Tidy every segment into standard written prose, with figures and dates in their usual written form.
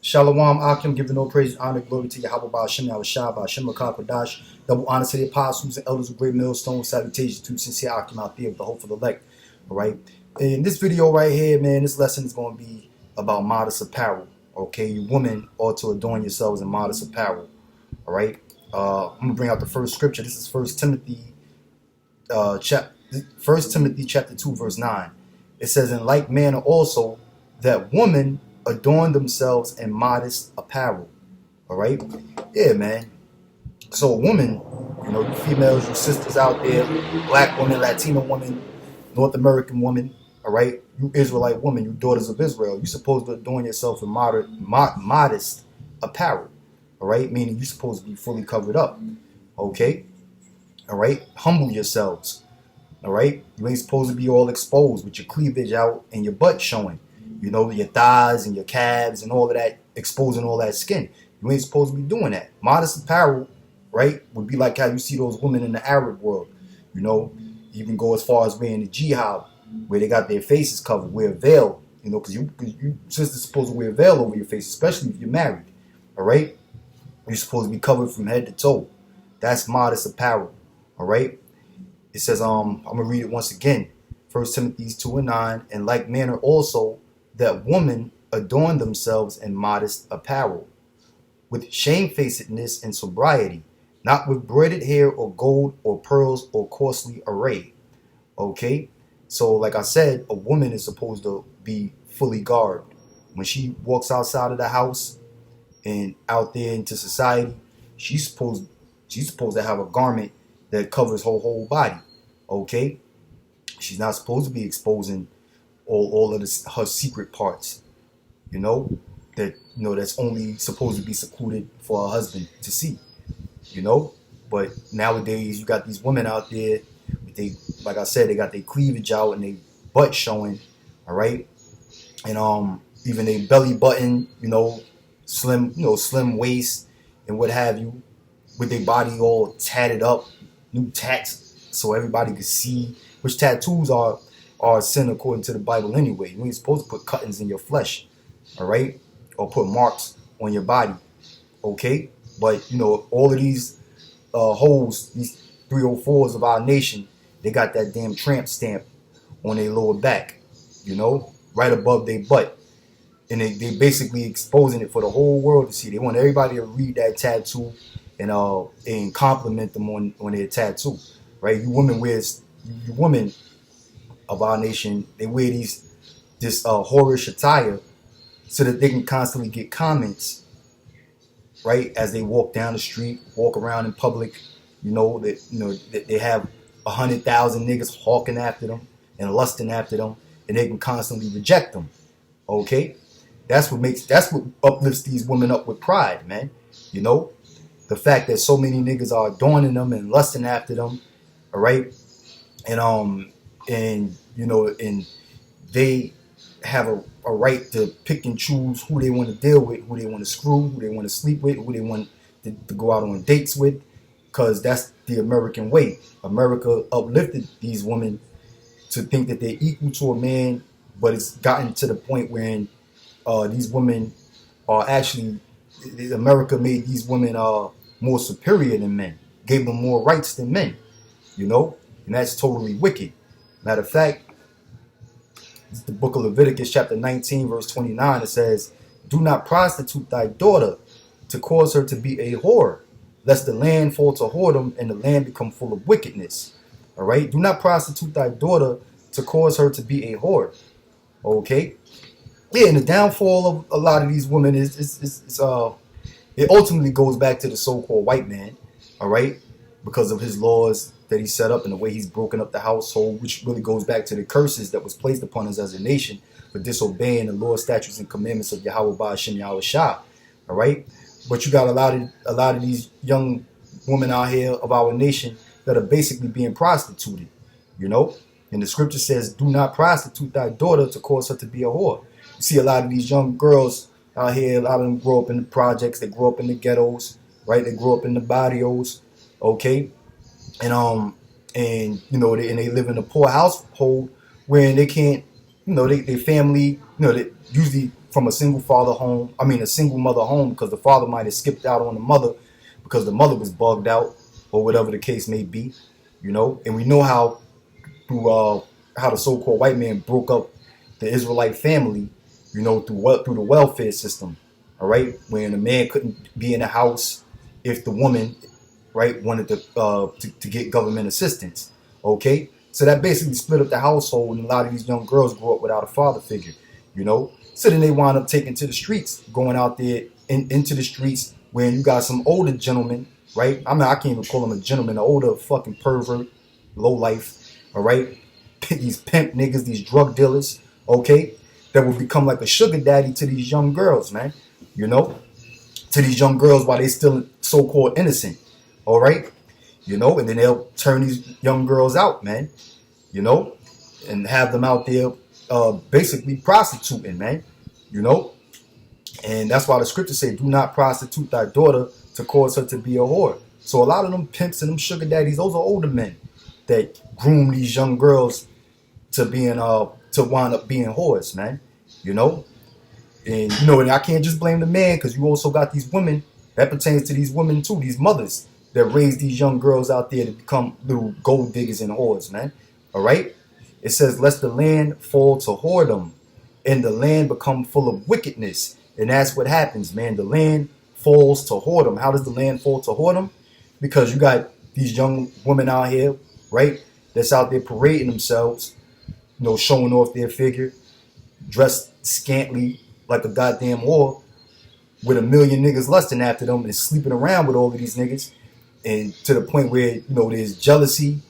Shalom Akim, giving no praise, honor, glory to Yahweh Ba'ashem, Yahweh Shah, Ba'ashem Makar double honor to the apostles and elders of great millstone, salutations to sincere Akim out there with the hope for the elect. Alright. In this video right here, man, this lesson is going to be about modest apparel. Okay, you women ought to adorn yourselves in modest apparel. Alright. I'm gonna bring out the first scripture. This is First Timothy chapter 2, verse 9. It says, in like manner also that women adorn themselves in modest apparel. All right, yeah, man. So, a woman, you females, you sisters out there, black women, Latino women, North American women, all right, you Israelite women, you daughters of Israel, you're supposed to adorn yourself in modest apparel. All right, meaning you're supposed to be fully covered up. Okay, all right, humble yourselves. All right, you ain't supposed to be all exposed with your cleavage out and your butt showing. Your thighs and your calves and all of that, exposing all that skin. You ain't supposed to be doing that. Modest apparel, right, would be like how you see those women in the Arab world. You can go as far as wearing the jihad, where they got their faces covered, wear a veil, because you sisters supposed to wear a veil over your face, especially if you're married. All right, you're supposed to be covered from head to toe. That's modest apparel. All right, it says, I'm gonna read it once again. 1 Timothy 2:9, in like manner also that women adorn themselves in modest apparel, with shamefacedness and sobriety, not with braided hair or gold or pearls or costly array. Okay, so like I said, a woman is supposed to be fully garbed. When she walks outside of the house and out there into society, she's supposed to have a garment that covers her whole body. Okay, she's not supposed to be exposing all of her secret parts, that's only supposed to be secluded for her husband to see, But nowadays you got these women out there, like I said, they got their cleavage out and their butt showing, all right, and even their belly button, slim waist and what have you, with their body all tatted up, new tats, so everybody could see. Which tattoos are sin according to the Bible anyway. You ain't supposed to put cuttings in your flesh, all right, or put marks on your body, okay. But all of these hoes, these 304s of our nation, they got that damn tramp stamp on their lower back, right above their butt, and they basically exposing it for the whole world to see. They want everybody to read that tattoo and compliment them on their tattoo, right? You women of our nation, they wear this whorish attire so that they can constantly get comments, right, as they walk down the street, walk around in public. That they have 100,000 niggas hawking after them and lusting after them, and they can constantly reject them. Okay, that's what uplifts these women up with pride, man. The fact that so many niggas are adorning them and lusting after them, all right, and they have a right to pick and choose who they want to deal with, who they want to screw, who they want to sleep with, who they want to go out on dates with, because that's the American way. America uplifted these women to think that they're equal to a man, but it's gotten to the point where these women are actually, America made these women more superior than men, gave them more rights than men, and that's totally wicked. Matter of fact, it's the book of Leviticus chapter 19 verse 29. It says, do not prostitute thy daughter to cause her to be a whore, lest the land fall to whoredom and the land become full of wickedness. All right, do not prostitute thy daughter to cause her to be a whore. Okay, yeah, and the downfall of a lot of these women it ultimately goes back to the so-called white man, all right, because of his laws that he set up and the way he's broken up the household, which really goes back to the curses that was placed upon us as a nation for disobeying the laws, statutes, and commandments of Yahweh Ba'ashem, Yahweh Shah, all right. But you got a lot of these young women out here of our nation that are basically being prostituted, and the scripture says, do not prostitute thy daughter to cause her to be a whore. You see a lot of these young girls out here, a lot of them grow up in the projects, they grow up in the ghettos, right? They grow up in the barrios, okay? And they live in a poor household where they can't, their family, they usually from a single father home, a single mother home, because the father might have skipped out on the mother because the mother was bugged out or whatever the case may be, and we know how the so-called white man broke up the Israelite family, through the welfare system, all right, when the man couldn't be in the house if the woman, right, wanted to get government assistance, okay? So that basically split up the household, and a lot of these young girls grew up without a father figure, So then they wound up taking to the streets, going out there into the streets, where you got some older gentlemen, right? I can't even call him a gentleman, an older fucking pervert, low life, all right? These pimp niggas, these drug dealers, okay? That will become like a sugar daddy to these young girls, man, to these young girls while they still so-called innocent, all right? And then they'll turn these young girls out, man, and have them out there basically prostituting, man, And that's why the scriptures say, do not prostitute thy daughter to cause her to be a whore. So a lot of them pimps and them sugar daddies, those are older men that groom these young girls to wind up being whores, man, And, and I can't just blame the man, because you also got these women. That pertains to these women too, these mothers that raise these young girls out there to become little gold diggers and whores, man. All right? It says, lest the land fall to whoredom and the land become full of wickedness. And that's what happens, man. The land falls to whoredom. How does the land fall to whoredom? Because you got these young women out here, right, that's out there parading themselves, showing off their figure, dressed scantily like a goddamn whore, with a million niggas lusting after them and sleeping around with all of these niggas. And to the point where, there's jealousy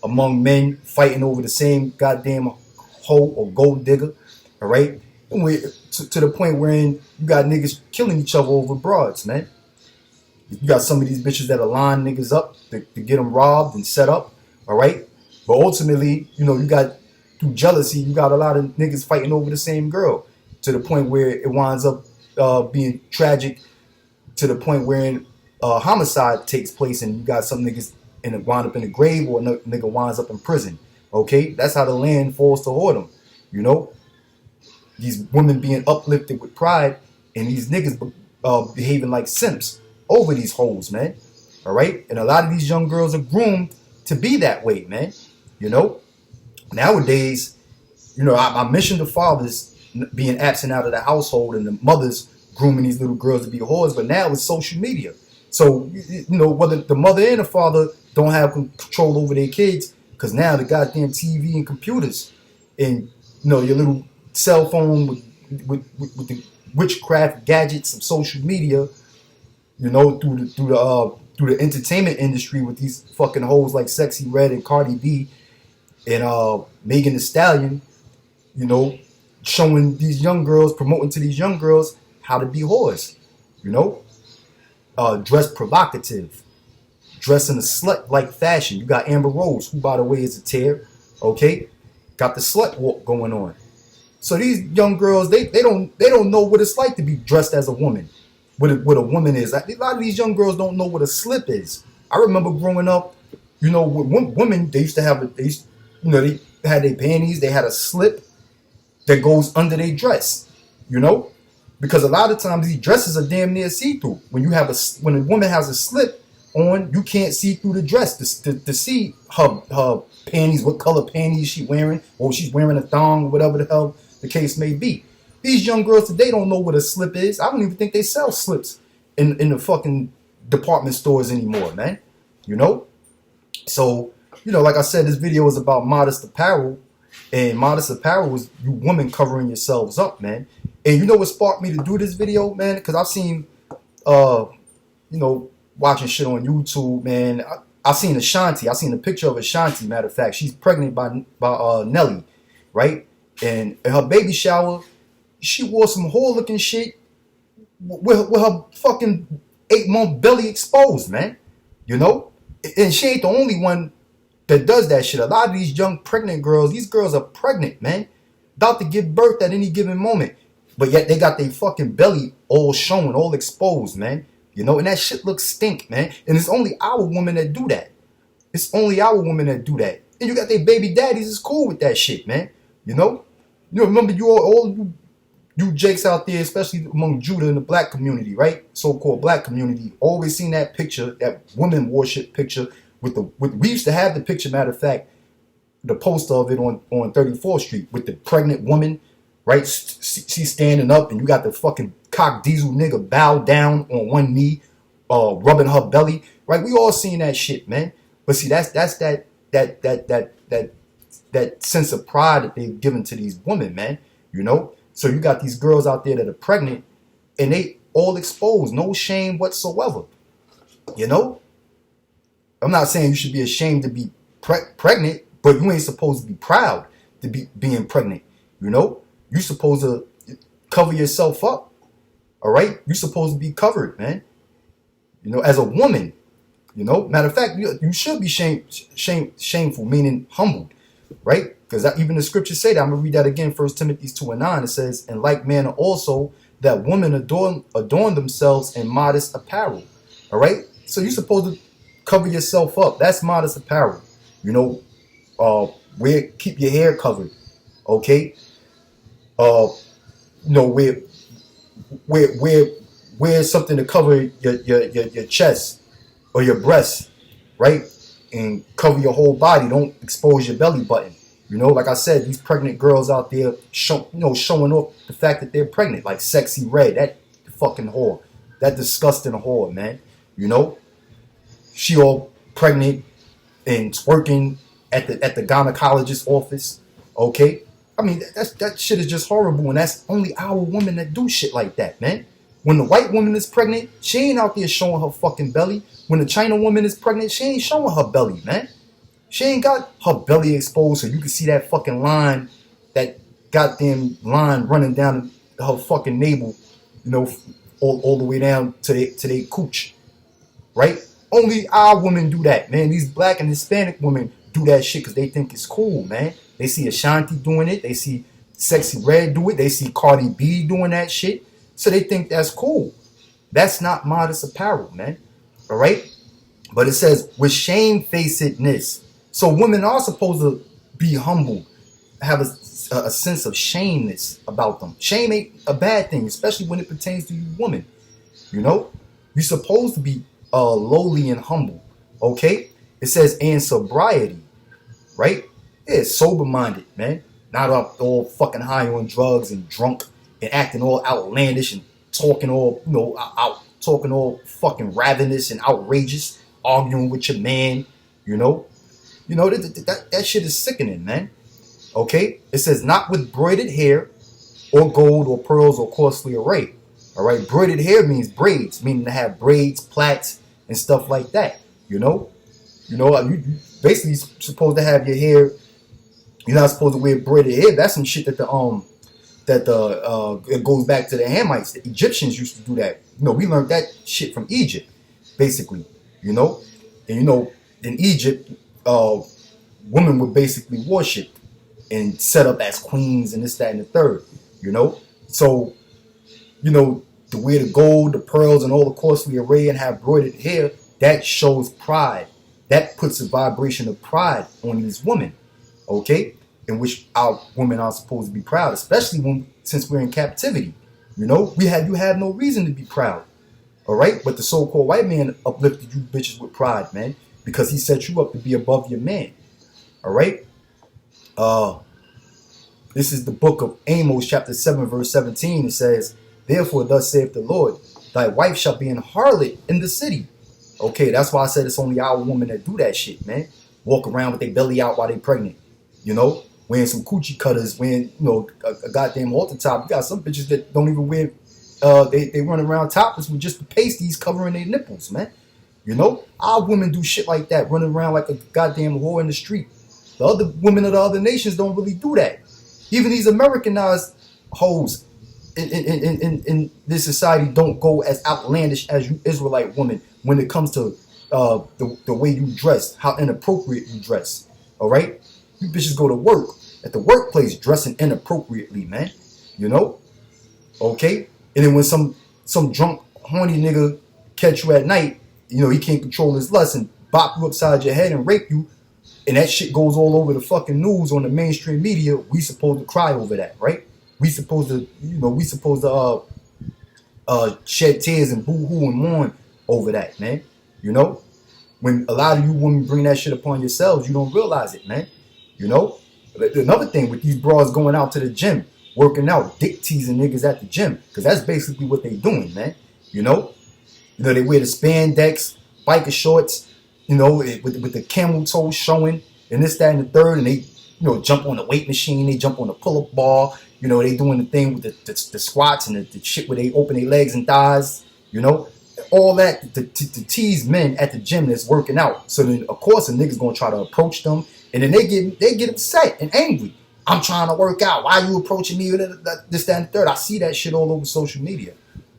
among men fighting over the same goddamn hoe or gold digger, all right? And to the point wherein you got niggas killing each other over broads, man. You got some of these bitches that line niggas up to get them robbed and set up, all right? But ultimately, you got, through jealousy, you got a lot of niggas fighting over the same girl, to the point where it winds up being tragic, to the point wherein homicide takes place, and you got some niggas wind up in the grave, or a nigga winds up in prison. Okay, that's how the land falls to whoredom. These women being uplifted with pride, and these niggas behaving like simps over these hoes, man. All right, and a lot of these young girls are groomed to be that way, man. Nowadays, I mentioned the fathers being absent out of the household and the mothers grooming these little girls to be whores, but now it's social media. So, whether the mother and the father don't have control over their kids, because now the goddamn TV and computers and, your little cell phone with the witchcraft gadgets of social media, through the entertainment industry with these fucking hoes like Sexy Red and Cardi B and Megan Thee Stallion, showing these young girls, promoting to these young girls how to be whores, dress provocative, dress in a slut-like fashion. You got Amber Rose, who, by the way, is a tear, okay? Got the slut walk going on. So these young girls, they don't know what it's like to be dressed as a woman, what a woman is. A lot of these young girls don't know what a slip is. I remember growing up, with women, they used to have, they had their panties, they had a slip that goes under their dress, because a lot of times these dresses are damn near see-through. When a woman has a slip on, you can't see through the dress to see her panties, what color panties she's wearing, or she's wearing a thong, or whatever the hell the case may be. These young girls today don't know what a slip is. I don't even think they sell slips in the fucking department stores anymore, man. So, like I said, this video is about modest apparel. And modest apparel was you women covering yourselves up, man. And you know what sparked me to do this video, man? Because I've seen, watching shit on YouTube, man. I seen Ashanti. I seen a picture of Ashanti, matter of fact. She's pregnant by Nelly, right? And in her baby shower, she wore some whore-looking shit with her fucking 8-month belly exposed, man. And she ain't the only one that does that shit. A lot of these young pregnant girls, these girls are pregnant, man, about to give birth at any given moment, but yet they got their fucking belly all showing, all exposed, man. And that shit looks stink, man. And it's only our women that do that. It's only our women that do that. And you got their baby daddies is cool with that shit, man. Remember you all you You jakes out there, especially among Judah and the black community, right? So-called black community, always seen that picture, that woman worship picture we used to have the picture, matter of fact, the poster of it on 34th Street with the pregnant woman, right? She's standing up and you got the fucking cock diesel nigga bowed down on one knee, rubbing her belly, right? We all seen that shit, man. But see, that's that sense of pride that they've given to these women, man. You know? So you got these girls out there that are pregnant and they all exposed, no shame whatsoever. You know? I'm not saying you should be ashamed to be pregnant, but you ain't supposed to be proud to be being pregnant. You know? You supposed to cover yourself up. All right? You supposed to be covered, man. You know, as a woman. You know? Matter of fact, you should be shameful, meaning humbled. Right? Because even the scriptures say that. I'm going to read that again. 1 Timothy 2:9. It says, in like manner also that women adorn themselves in modest apparel. All right? So you're supposed to cover yourself up. That's modest apparel. You know, keep your hair covered. Okay? You know, wear something to cover your chest or your breast, right? And cover your whole body. Don't expose your belly button. You know, like I said, these pregnant girls out there, showing off the fact that they're pregnant, like Sexy Red, that fucking whore, that disgusting whore, man. You know, she all pregnant and twerking at the gynecologist's office. Okay, I mean that shit is just horrible, and that's only our women that do shit like that, man. When the white woman is pregnant, she ain't out there showing her fucking belly. When the China woman is pregnant, she ain't showing her belly, man. She ain't got her belly exposed so you can see that fucking line, that goddamn line running down her fucking navel, you know, all the way down to their cooch, right? Only our women do that, man. These black and Hispanic women do that shit because they think it's cool, man. They see Ashanti doing it. They see Sexy Red do it. They see Cardi B doing that shit. So they think that's cool. That's not modest apparel, man. All right? But it says, with shamefacedness. So women are supposed to be humble, have a sense of shameness about them. Shame ain't a bad thing, especially when it pertains to you women. You know? You're supposed to be lowly and humble. Okay? It says, and sobriety. Right? Yeah, sober-minded, man. Not up all fucking high on drugs and drunk and acting all outlandish and talking all, you know, talking all fucking ravenous and outrageous, arguing with your man, you know. You know, that shit is sickening, man. Okay? It says, not with braided hair or gold or pearls or costly array. All right? Braided hair means braids, meaning to have braids, plaits, and stuff like that, you know. You know, you basically supposed to have your hair, you're not supposed to wear braided hair. That's some shit that it goes back to the Hamites. The Egyptians used to do that. You know, we learned that shit from Egypt, basically, you know. And, you know, in Egypt, women were basically worshipped and set up as queens and this, that, and the third, you know. So, you know, to wear the gold, the pearls, and all the costly array and have broidered hair, that shows pride. That puts a vibration of pride on these women, okay? In which our women are supposed to be proud, especially since we're in captivity. You know, you have no reason to be proud, all right? But the so-called white man uplifted you bitches with pride, man, because he set you up to be above your man, all right? This is the book of Amos, chapter 7, verse 17. It says, therefore, thus saith the Lord, thy wife shall be an harlot in the city. Okay, that's why I said it's only our women that do that shit, man. Walk around with their belly out while they pregnant, you know, wearing some coochie cutters, wearing, you know, a goddamn halter top. You got some bitches that don't even wear, they run around topless with just the pasties covering their nipples, man. You know, our women do shit like that, running around like a goddamn whore in the street. The other women of the other nations don't really do that. Even these Americanized hoes in this society don't go as outlandish as you Israelite women when it comes to the way you dress, how inappropriate you dress. All right, you bitches go to work at the workplace dressing inappropriately, man. You know, okay. And then when some drunk horny nigga catch you at night, you know he can't control his lust and bop you upside your head and rape you, and that shit goes all over the fucking news on the mainstream media. We supposed to cry over that, right? we supposed to, shed tears and boo-hoo and mourn over that, man. You know? When a lot of you women bring that shit upon yourselves, you don't realize it, man. You know? Another thing with these bras going out to the gym, working out, dick teasing niggas at the gym, because that's basically what they doing, man. You know? They wear the spandex, biker shorts, with the camel toe showing, and this, that, and the third, and they, jump on the weight machine, they jump on the pull-up bar, they doing the thing with the squats and the shit where they open their legs and thighs, all that to tease men at the gym that's working out. So then, of course, a nigga's gonna try to approach them, and then they get upset and angry. I'm trying to work out. Why are you approaching me? This, that, and the third. I see that shit all over social media.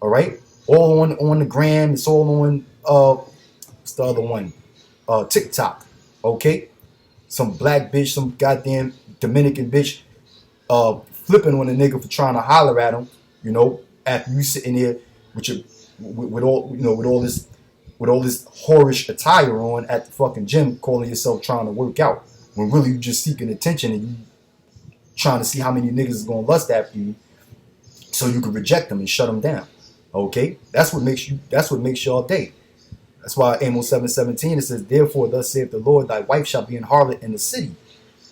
All right, all on the gram. It's all on what's the other one? TikTok. Okay, some black bitch, some goddamn Dominican bitch, flipping on a nigga for trying to holler at him. After you sitting there with all this whorish attire on at the fucking gym, calling yourself trying to work out, when really you just seeking attention and you trying to see how many niggas is gonna lust after you, so you can reject them and shut them down. Okay, that's what makes y'all day. That's why Amos 7:17 it says, "Therefore, thus saith the Lord, thy wife shall be an harlot in the city."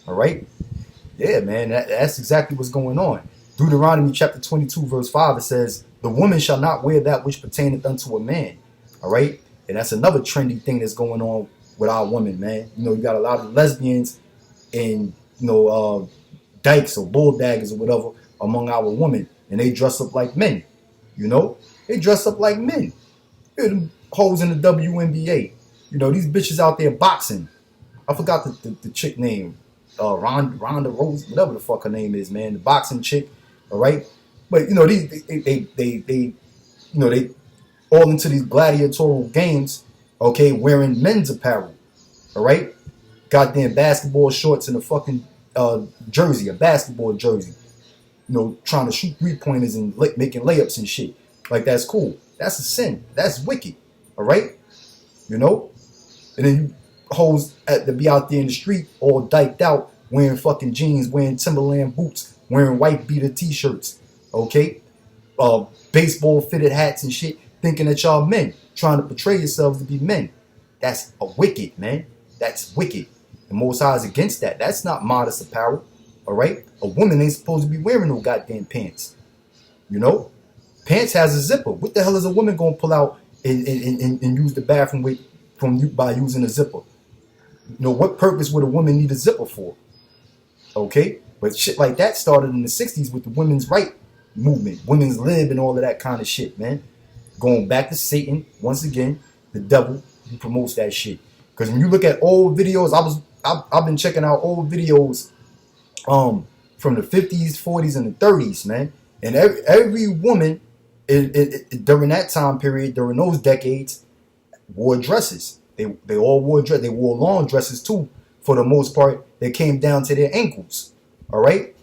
All right, yeah, man, that's exactly what's going on. Deuteronomy chapter 22 verse 5 it says, "The woman shall not wear that which pertaineth unto a man." All right, and that's another trendy thing that's going on with our women, man. You got a lot of lesbians and dykes or bull daggers or whatever among our women, and they dress up like men. They dress up like men. Them hoes in the WNBA. These bitches out there boxing. I forgot the chick name. Ronda Rose, whatever the fuck her name is, man. The boxing chick. All right, but they all into these gladiatorial games. Okay, wearing men's apparel. All right, goddamn basketball shorts and a fucking jersey, a basketball jersey. Trying to shoot 3-pointers and making layups and shit. Like, that's cool. That's a sin. That's wicked. All right? And then you hoes to be out there in the street all dyked out, wearing fucking jeans, wearing Timberland boots, wearing white beater t-shirts. Okay? Baseball fitted hats and shit, thinking that y'all men, trying to portray yourselves to be men. That's a wicked, man. That's wicked. The Most High is against that. That's not modest apparel. All right? A woman ain't supposed to be wearing no goddamn pants. Pants has a zipper. What the hell is a woman gonna pull out and use the bathroom with by using a zipper? What purpose would a woman need a zipper for? Okay? But shit like that started in the 60s with the women's right movement, women's lib and all of that kind of shit, man. Going back to Satan, once again, the devil, he promotes that shit. Because when you look at old videos, I've been checking out old videos from the 50s, 40s, and the 30s, man. And every woman during that time period, during those decades, wore dresses. They all wore dresses. They wore long dresses too, for the most part. They came down to their ankles. All right.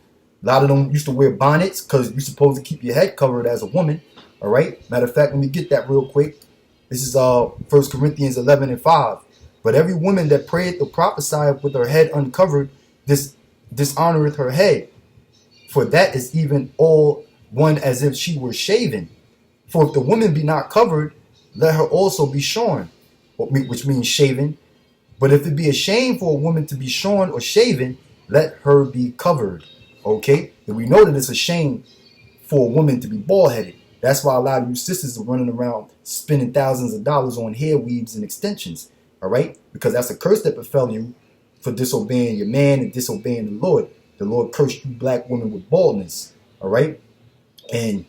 A lot of them used to wear bonnets because you're supposed to keep your head covered as a woman. All right. Matter of fact, let me get that real quick. This is 1 Corinthians 11:5. But every woman that prayeth or prophesieth with her head uncovered, dishonoreth her head. For that is even all one as if she were shaven. For if the woman be not covered, let her also be shorn, which means shaven. But if it be a shame for a woman to be shorn or shaven, let her be covered. Okay? And we know that it's a shame for a woman to be bald-headed. That's why a lot of you sisters are running around spending thousands of dollars on hair weaves and extensions. All right? Because that's a curse that befell you for disobeying your man and disobeying the Lord. The Lord cursed you black women with baldness. All right? And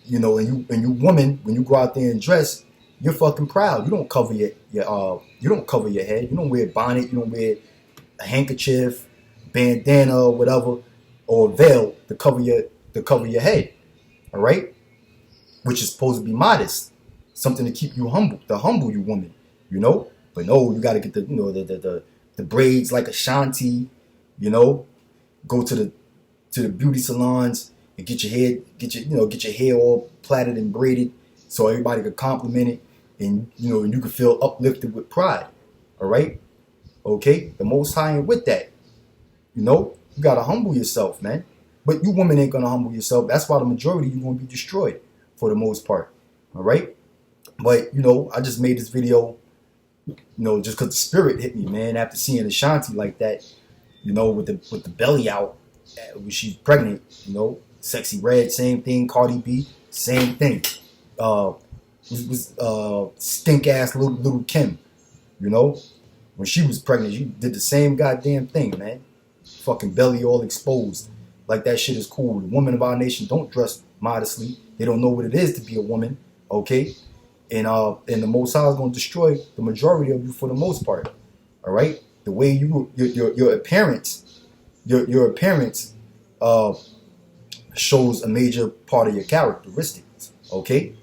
you woman, when you go out there and dress, you're fucking proud. You don't cover your head. You don't wear a bonnet. You don't wear a handkerchief, bandana, or whatever, or a veil to cover your head. All right, which is supposed to be modest, something to keep you humble, to humble you, woman. But no, you got to get the braids like Ashanti. Go to the beauty salons and get your hair all plaited and braided so everybody could compliment it, and you can feel uplifted with pride. All right, okay. The Most High ain't with that. You gotta humble yourself, man. But you women ain't gonna humble yourself. That's why the majority of you gonna be destroyed for the most part. All right. But I just made this video, just because the spirit hit me, man. After seeing Ashanti like that, with the belly out when she's pregnant, Sexy Red, same thing. Cardi B, same thing. Stink ass little Kim, when she was pregnant, she did the same goddamn thing, man. Fucking belly all exposed. Like that shit is cool. The women of our nation don't dress modestly. They don't know what it is to be a woman, okay? And the Most High is gonna destroy the majority of you for the most part. All right? The way your appearance, your appearance shows a major part of your characteristics. Okay?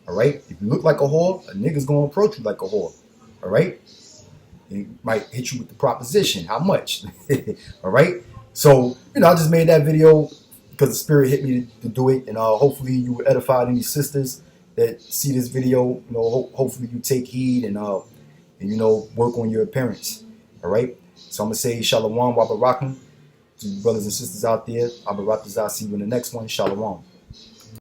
All right? If you look like a whore, a nigga's gonna approach you like a whore. All right? He might hit you with the proposition. How much? All right? So, I just made that video because the spirit hit me to do it. And hopefully you edified any sisters that see this video. Hopefully you take heed and work on your appearance. All right? So I'm going to say Shalom, Wabarakum to brothers and sisters out there. Abarakazah, see you in the next one. Shalom.